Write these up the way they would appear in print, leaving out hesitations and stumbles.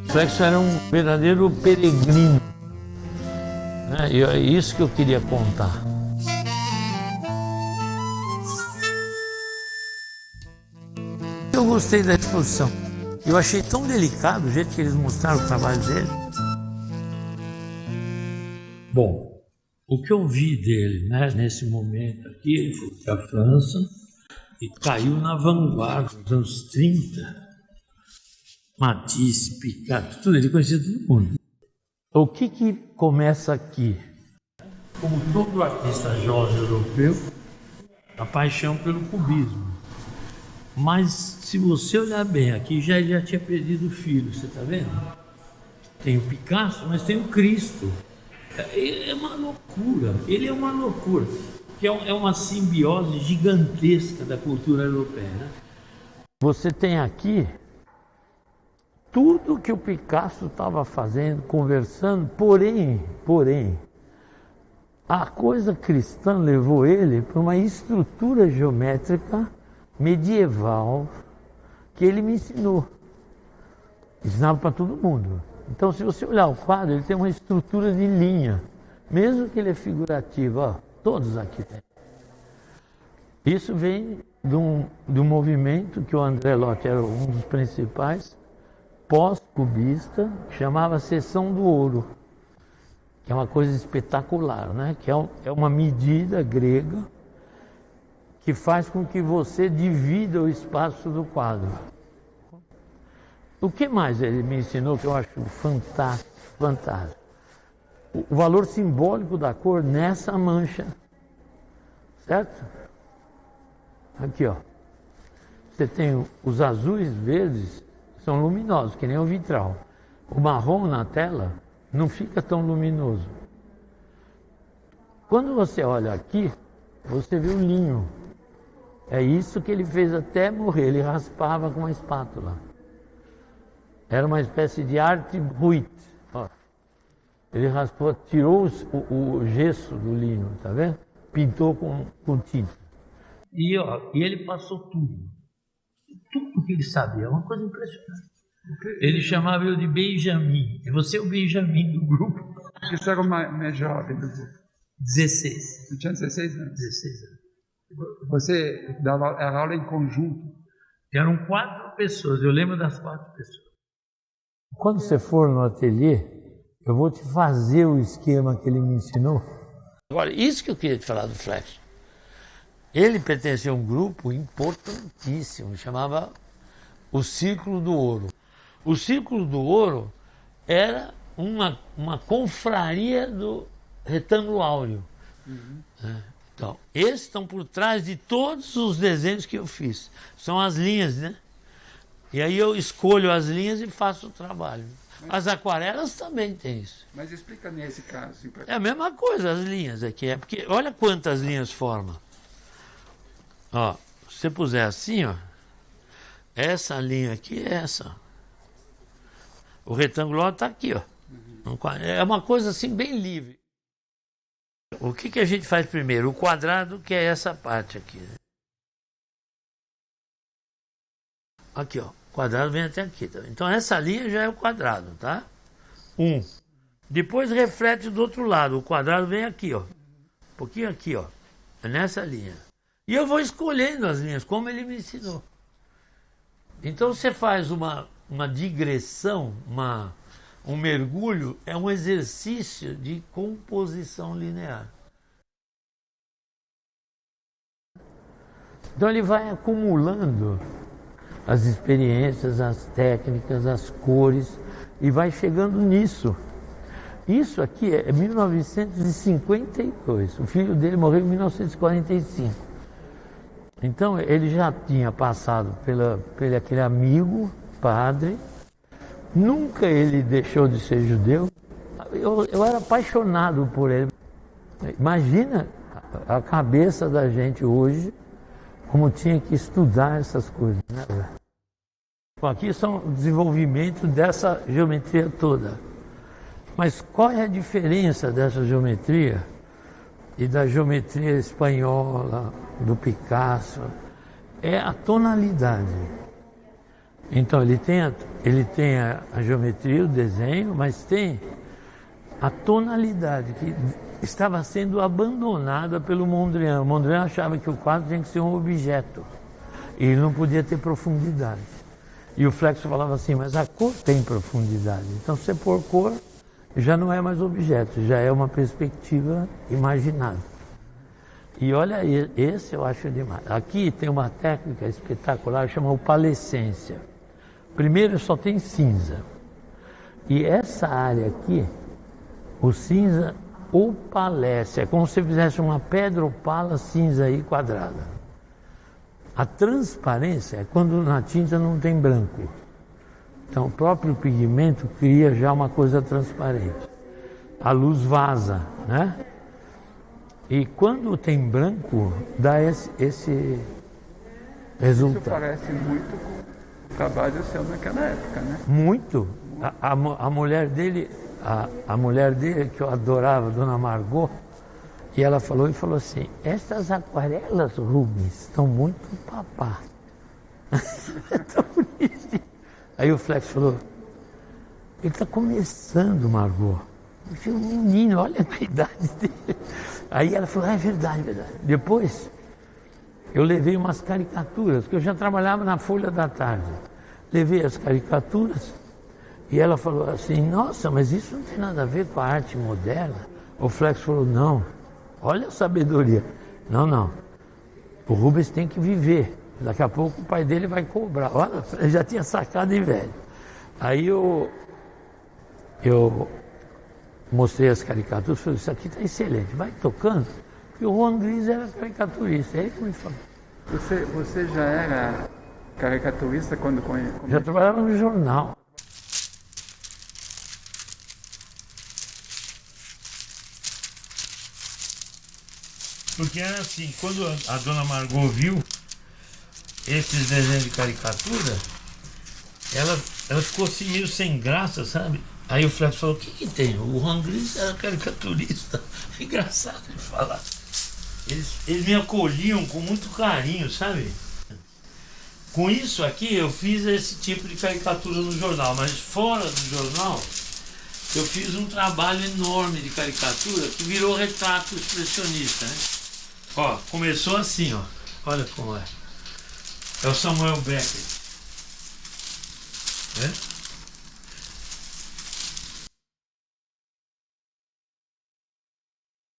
Flexo era um verdadeiro peregrino, né? E é isso que eu queria contar. Eu gostei da exposição. Eu achei tão delicado o jeito que eles mostraram o trabalho dele. Bom, o que eu vi dele, né, nesse momento aqui, ele foi para a França e caiu na vanguarda dos anos 30. Matisse, Picasso, tudo, ele conhecia todo mundo. O que começa aqui? Como todo artista jovem europeu, a paixão pelo cubismo. Mas se você olhar bem aqui, ele já tinha perdido o filho, você está vendo? Tem o Picasso, mas tem o Cristo. É uma loucura, ele é uma loucura, que é uma simbiose gigantesca da cultura europeia, né? Você tem aqui tudo que o Picasso estava fazendo, conversando, porém, a coisa cristã levou ele para uma estrutura geométrica medieval que ele me ensinou. Ensinava para todo mundo. Então, se você olhar o quadro, ele tem uma estrutura de linha, mesmo que ele é figurativo, ó, todos aqui tem. Isso vem de um movimento que o André Lotz era um dos principais, pós-cubista, que chamava Seção do Ouro, que é uma coisa espetacular, né? Que é uma medida grega que faz com que você divida o espaço do quadro. O que mais ele me ensinou que eu acho fantástico? O valor simbólico da cor nessa mancha, certo? Aqui, ó. Você tem os azuis, verdes, são luminosos, que nem o vitral. O marrom na tela não fica tão luminoso. Quando você olha aqui, você vê o linho. É isso que ele fez até morrer, ele raspava com uma espátula. Era uma espécie de arte brute. Ó. Ele raspou, tirou o gesso do linho, tá vendo? Pintou com tinta. E ele passou tudo que ele sabia, é uma coisa impressionante. Ele chamava eu de Benjamin. Você é o Benjamin do grupo. Você era o mais jovem do grupo? 16. Você tinha 16 anos? 16 anos. Você dava aula em conjunto? Eram 4 pessoas, eu lembro das 4 pessoas. Quando você for no ateliê, eu vou te fazer o esquema que ele me ensinou. Agora, isso que eu queria te falar do Flex. Ele pertencia a um grupo importantíssimo, chamava o Círculo do Ouro. O Círculo do Ouro era uma confraria do Retângulo Áureo. Uhum. Então, esses estão por trás de todos os desenhos que eu fiz. São as linhas, né? E aí eu escolho as linhas e faço o trabalho. As aquarelas também tem isso. Mas explica nesse caso. É a mesma coisa, as linhas aqui. É porque olha quantas linhas forma. Ó, se você puser assim, ó, essa linha aqui é essa. O retângulo está aqui, ó. É uma coisa assim bem livre. O que a gente faz primeiro? O quadrado, que é essa parte aqui. Aqui, ó. O quadrado vem até aqui. Tá? Então essa linha já é o quadrado, tá? 1. Depois reflete do outro lado. O quadrado vem aqui, ó. Um pouquinho aqui, ó. É nessa linha. E eu vou escolhendo as linhas, como ele me ensinou. Então você faz uma digressão, um mergulho, é um exercício de composição linear. Então ele vai acumulando as experiências, as técnicas, as cores, e vai chegando nisso. Isso aqui é 1952, o filho dele morreu em 1945. Então ele já tinha passado pelo aquele amigo, padre, nunca ele deixou de ser judeu. Eu era apaixonado por ele. Imagina a cabeça da gente hoje, como tinha que estudar essas coisas, né? Aqui são o desenvolvimento dessa geometria toda. Mas qual é a diferença dessa geometria e da geometria espanhola, do Picasso? É a tonalidade. Então ele tem a geometria, o desenho, mas tem a tonalidade que estava sendo abandonada pelo Mondrian. O Mondrian achava que o quadro tinha que ser um objeto e ele não podia ter profundidade. E o Flexo falava assim, mas a cor tem profundidade. Então se você pôr cor, já não é mais objeto, já é uma perspectiva imaginada. E olha, esse eu acho demais. Aqui tem uma técnica espetacular, chama opalescência. Primeiro só tem cinza. E essa área aqui, o cinza opalesce. É como se fizesse uma pedra opala cinza aí quadrada. A transparência é quando na tinta não tem branco. Então o próprio pigmento cria já uma coisa transparente. A luz vaza, né? E quando tem branco, dá esse resultado. Isso parece muito com o trabalho seu naquela época, né? Muito. A mulher dele, a mulher dele, que eu adorava, Dona Margot, e ela falou assim, essas aquarelas, Rubens, estão muito papá. Tão bonitinho. Aí o Flex falou, ele está começando, Margot. Eu falei, menino, olha a idade dele. Aí ela falou, é verdade, verdade. Depois, eu levei umas caricaturas, que eu já trabalhava na Folha da Tarde. Levei as caricaturas e ela falou assim, nossa, mas isso não tem nada a ver com a arte moderna. O Flex falou, não, olha a sabedoria. Não, o Rubens tem que viver. Daqui a pouco o pai dele vai cobrar. Olha, ele já tinha sacado em velho. Aí eu mostrei as caricaturas, falei, isso aqui está excelente, vai tocando. E o Juan Gris era caricaturista, é ele que me falou. Você já era caricaturista quando Já trabalhava no jornal. Porque era assim, quando a Dona Margot viu esses desenhos de caricatura, ela ficou assim meio sem graça, sabe? Aí o Flex falou, o que tem? O Juan Gris era caricaturista. Engraçado de falar. Eles me acolhiam com muito carinho, sabe? Com isso aqui eu fiz esse tipo de caricatura no jornal, mas fora do jornal eu fiz um trabalho enorme de caricatura que virou retrato expressionista, né? Ó, começou assim, ó. Olha como é. É o Samuel Beckett. Né?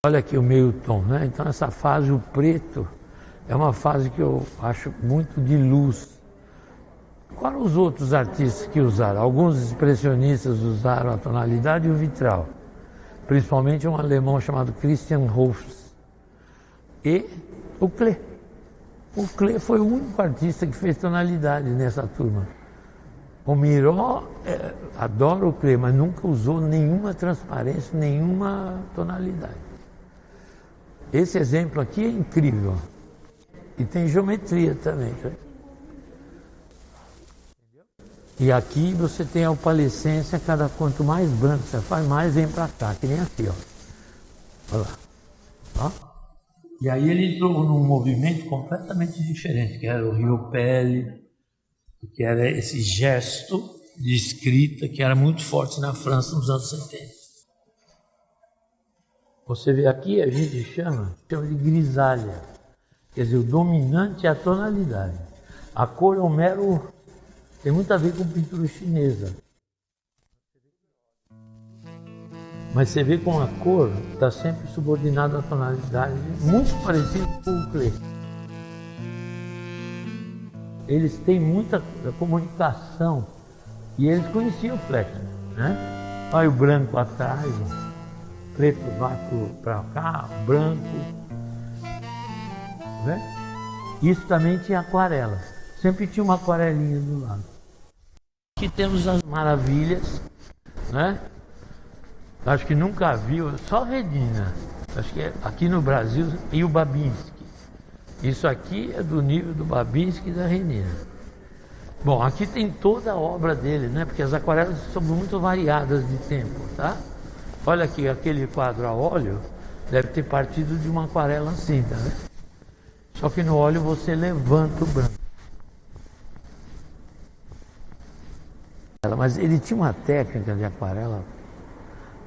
Olha aqui o meio tom, né? Então essa fase, o preto, é uma fase que eu acho muito de luz. Quais os outros artistas que usaram? Alguns expressionistas usaram a tonalidade e o vitral. Principalmente um alemão chamado Christian Hofs. E o Klee. O Klee foi o único artista que fez tonalidade nessa turma. O Miró adora o Klee, mas nunca usou nenhuma transparência, nenhuma tonalidade. Esse exemplo aqui é incrível. E tem geometria também. Tá? E aqui você tem a opalescência, quanto mais branco você faz, mais vem para cá, que nem aqui, ó. Olha lá. Ó. E aí ele entrou num movimento completamente diferente, que era o Rio Pelle, que era esse gesto de escrita que era muito forte na França nos anos 70. Você vê aqui, a gente chama de grisalha. Quer dizer, o dominante é a tonalidade. A cor é um mero... tem muito a ver com pintura chinesa. Mas você vê como a cor está sempre subordinada à tonalidade, muito parecido com o Klee. Eles têm muita comunicação e eles conheciam o Flex, né? Olha o branco atrás, ó. Preto vai para cá, branco. Né? Isso também tinha aquarelas. Sempre tinha uma aquarelinha do lado. Aqui temos as maravilhas, né? Acho que nunca viu, só Redina. Acho que é aqui no Brasil, e o Babinski. Isso aqui é do nível do Babinski e da Redina. Bom, aqui tem toda a obra dele, né? Porque as aquarelas são muito variadas de tempo, tá? Olha aqui, aquele quadro a óleo deve ter partido de uma aquarela assim, tá vendo? Só que no óleo você levanta o branco. Mas ele tinha uma técnica de aquarela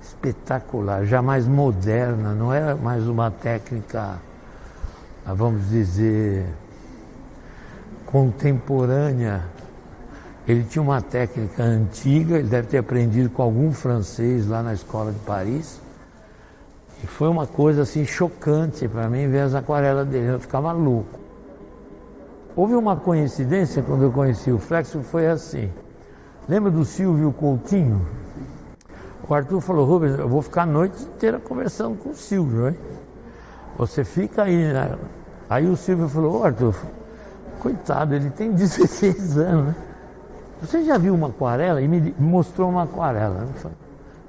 espetacular, já mais moderna, não era mais uma técnica, vamos dizer, contemporânea. Ele tinha uma técnica antiga, ele deve ter aprendido com algum francês lá na escola de Paris. E foi uma coisa assim chocante para mim ver as aquarelas dele, eu ficava louco. Houve uma coincidência quando eu conheci o Flexo, foi assim. Lembra do Silvio Coutinho? O Arthur falou: Rubens, eu vou ficar a noite inteira conversando com o Silvio, hein? Você fica aí, né? Aí o Silvio falou: ô Arthur, coitado, ele tem 16 anos, né? Você já viu uma aquarela? E me mostrou uma aquarela.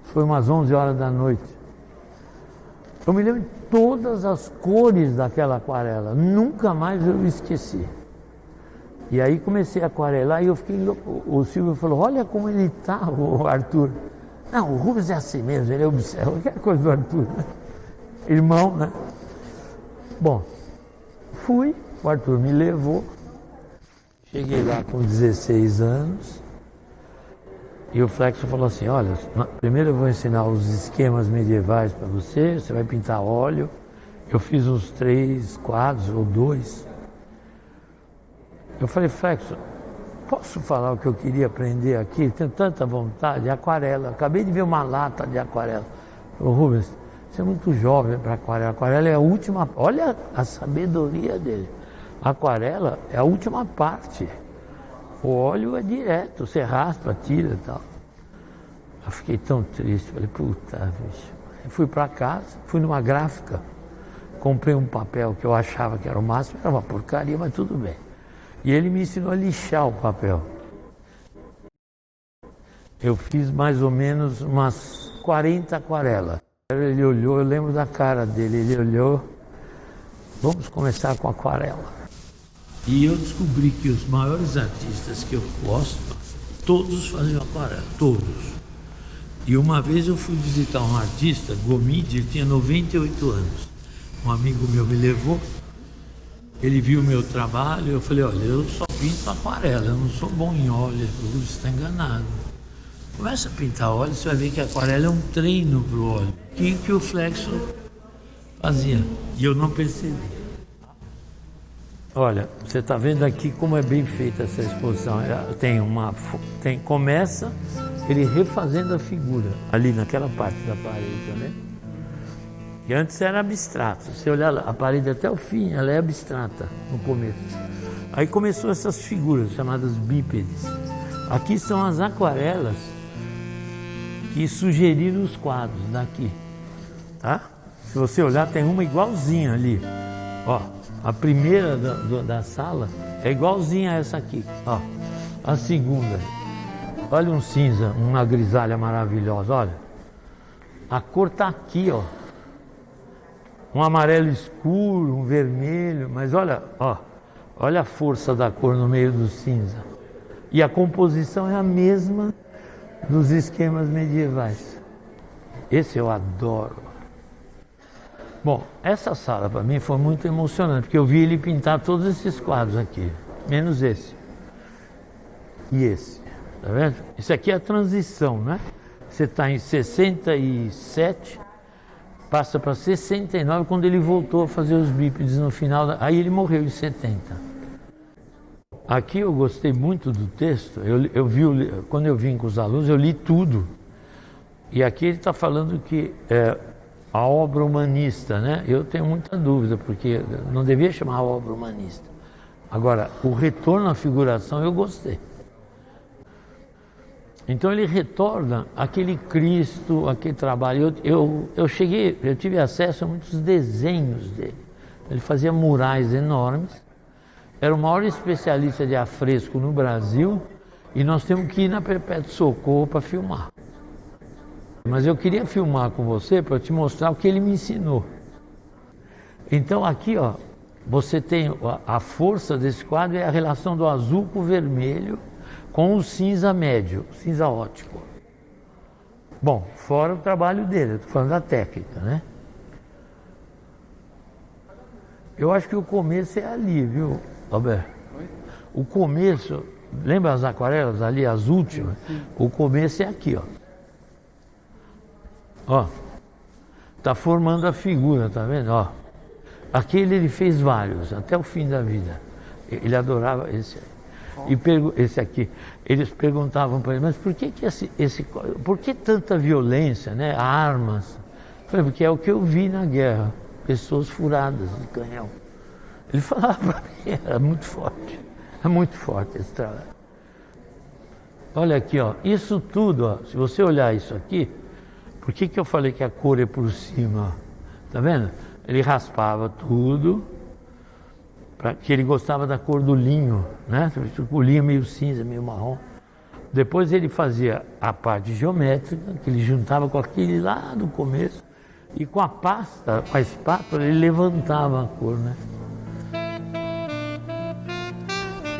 Foi umas 11 horas da noite. Eu me lembro de todas as cores daquela aquarela. Nunca mais eu esqueci. E aí comecei a aquarelar e eu fiquei louco. O Silvio falou: olha como ele tá, o Arthur. Não, o Rubens é assim mesmo, ele observa qualquer coisa do Arthur, né? Irmão, né? Bom, fui, o Arthur me levou. Cheguei lá com 16 anos e o Flexo falou assim: olha, primeiro eu vou ensinar os esquemas medievais para você, você vai pintar óleo. Eu fiz uns 3 quadros ou 2. Eu falei: Flexo, posso falar o que eu queria aprender aqui? Tenho tanta vontade, aquarela. Acabei de ver uma lata de aquarela. Falei: Rubens, você é muito jovem para aquarela. Aquarela é a última, olha a sabedoria dele. Aquarela é a última parte. O óleo é direto, você raspa, tira e tal. Eu fiquei tão triste, falei: puta, bicho. Eu fui para casa, fui numa gráfica, comprei um papel que eu achava que era o máximo, era uma porcaria, mas tudo bem. E ele me ensinou a lixar o papel. Eu fiz mais ou menos umas 40 aquarelas. Ele olhou, eu lembro da cara dele, ele olhou: vamos começar com aquarela. E eu descobri que os maiores artistas que eu gosto, todos faziam aquarela, todos. E uma vez eu fui visitar um artista, Gomide, ele tinha 98 anos. Um amigo meu me levou, ele viu o meu trabalho, eu falei: olha, eu só pinto aquarela, eu não sou bom em óleo. Ele falou: você está enganado. Começa a pintar óleo, você vai ver que a aquarela é um treino para o óleo. Que o Flexo fazia, e eu não percebi. Olha, você está vendo aqui como é bem feita essa exposição. Começa ele refazendo a figura ali naquela parte da parede, né? E antes era abstrato. Se olhar a parede até o fim, ela é abstrata no começo. Aí começou essas figuras chamadas bípedes. Aqui são as aquarelas que sugeriram os quadros daqui, tá? Se você olhar, tem uma igualzinha ali, ó. A primeira da sala é igualzinha a essa aqui, ó. A segunda, olha um cinza, uma grisalha maravilhosa, olha. A cor tá aqui, ó. Um amarelo escuro, um vermelho, mas olha, ó. Olha a força da cor no meio do cinza. E a composição é a mesma dos esquemas medievais. Esse eu adoro. Bom, essa sala para mim foi muito emocionante, porque eu vi ele pintar todos esses quadros aqui, menos esse. E esse, tá vendo? Isso aqui é a transição, né? Você está em 67, passa para 69, quando ele voltou a fazer os bípedes no final, aí ele morreu em 70. Aqui eu gostei muito do texto, quando eu vim com os alunos, eu li tudo. E aqui ele está falando que a obra humanista, né? Eu tenho muita dúvida, porque não devia chamar a obra humanista. Agora, o retorno à figuração eu gostei. Então ele retorna aquele Cristo, aquele trabalho. Eu tive acesso a muitos desenhos dele. Ele fazia murais enormes. Era o maior especialista de afresco no Brasil e nós temos que ir na Perpétuo Socorro para filmar. Mas eu queria filmar com você para te mostrar o que ele me ensinou. Então aqui, ó, você tem a força desse quadro, é a relação do azul com o vermelho com o cinza médio, cinza ótico. Bom, fora o trabalho dele, eu estou falando da técnica, né? Eu acho que o começo é ali, viu, Alberto? O começo, lembra as aquarelas ali, as últimas? O começo é aqui, ó. Ó, tá formando a figura, tá vendo? Ó, aquele ele fez vários, até o fim da vida. Ele adorava esse aí. E esse aqui, eles perguntavam para ele, mas por que por que tanta violência, né? Armas? Eu falei, porque é o que eu vi na guerra, pessoas furadas de canhão. Ele falava para mim, era muito forte esse trabalho. Olha aqui, ó, isso tudo, ó, se você olhar isso aqui, por que eu falei que a cor é por cima? Tá vendo? Ele raspava tudo, que ele gostava da cor do linho, né? O linho meio cinza, meio marrom. Depois ele fazia a parte geométrica, que ele juntava com aquele lá do começo, e com a pasta, com a espátula, ele levantava a cor, né?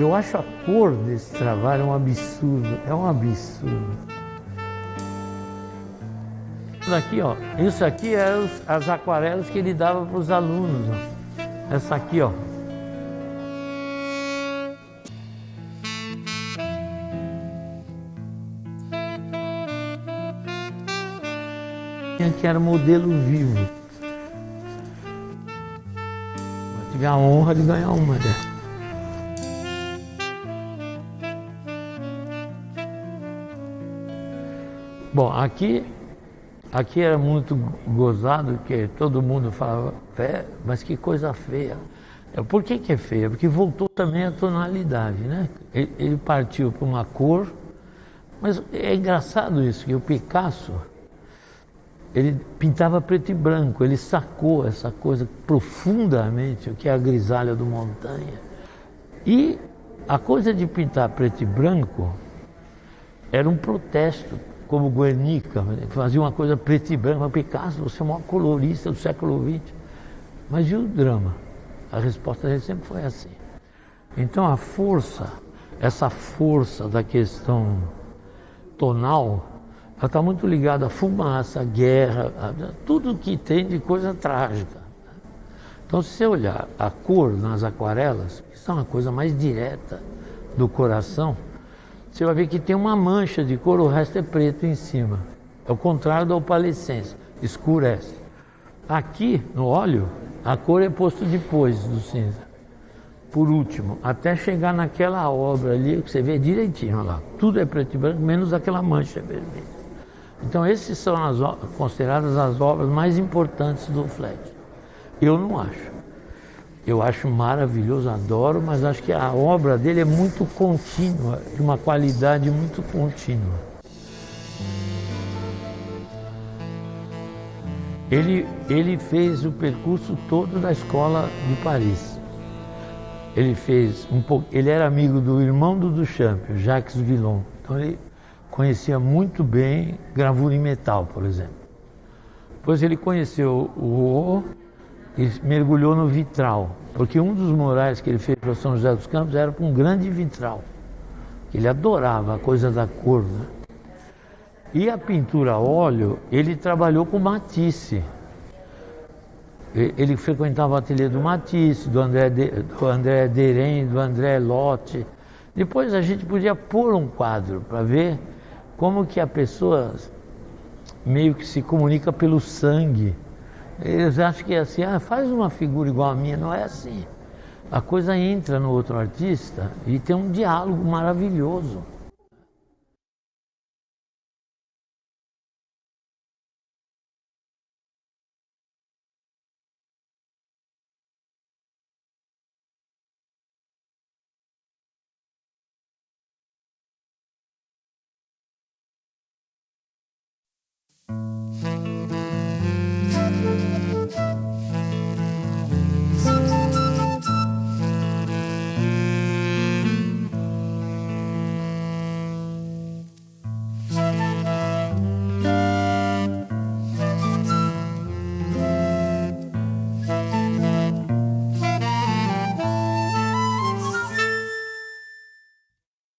Eu acho a cor desse trabalho um absurdo, é um absurdo. Aqui, ó, isso aqui é as aquarelas que ele dava para os alunos, ó. Essa aqui, ó. Que era modelo vivo. Eu tive a honra de ganhar uma dessas. Bom, aqui era muito gozado, porque todo mundo falava, mas que coisa feia. Por que é feia? Porque voltou também a tonalidade, né? Ele partiu para uma cor, mas é engraçado isso, que o Picasso, ele pintava preto e branco, ele sacou essa coisa profundamente, o que é a grisalha do Montanha. E a coisa de pintar preto e branco era um protesto, como Guernica, que fazia uma coisa preto e branco. Picasso, você é o maior colorista do século XX. Mas e o drama? A resposta dele sempre foi assim. Então a força, essa força da questão tonal, ela está muito ligada à fumaça, à guerra, a tudo que tem de coisa trágica. Então, se você olhar a cor nas aquarelas, que são a coisa mais direta do coração, você vai ver que tem uma mancha de cor, o resto é preto em cima. É o contrário da opalescência, escurece. Aqui, no óleo, a cor é posto depois do cinza, por último, até chegar naquela obra ali, que você vê direitinho, olha lá. Tudo é preto e branco, menos aquela mancha vermelha. Então, essas são consideradas as obras mais importantes do Fletcher. Eu não acho. Eu acho maravilhoso, adoro, mas acho que a obra dele é muito contínua, de uma qualidade muito contínua. Ele fez o percurso todo da escola de Paris. Ele era amigo do irmão do Duchamp, Jacques Villon. Então ele conhecia muito bem gravura em metal, por exemplo. Depois ele conheceu o Rouault e mergulhou no vitral, porque um dos murais que ele fez para São José dos Campos era para um grande vitral. Ele adorava a coisa da cor, né? E a pintura a óleo, ele trabalhou com Matisse. Ele frequentava o ateliê do Matisse, do André Derain, do André Lotte. Depois a gente podia pôr um quadro para ver como que a pessoa meio que se comunica pelo sangue. Eles acham que é assim, faz uma figura igual a minha, não é assim. A coisa entra no outro artista e tem um diálogo maravilhoso.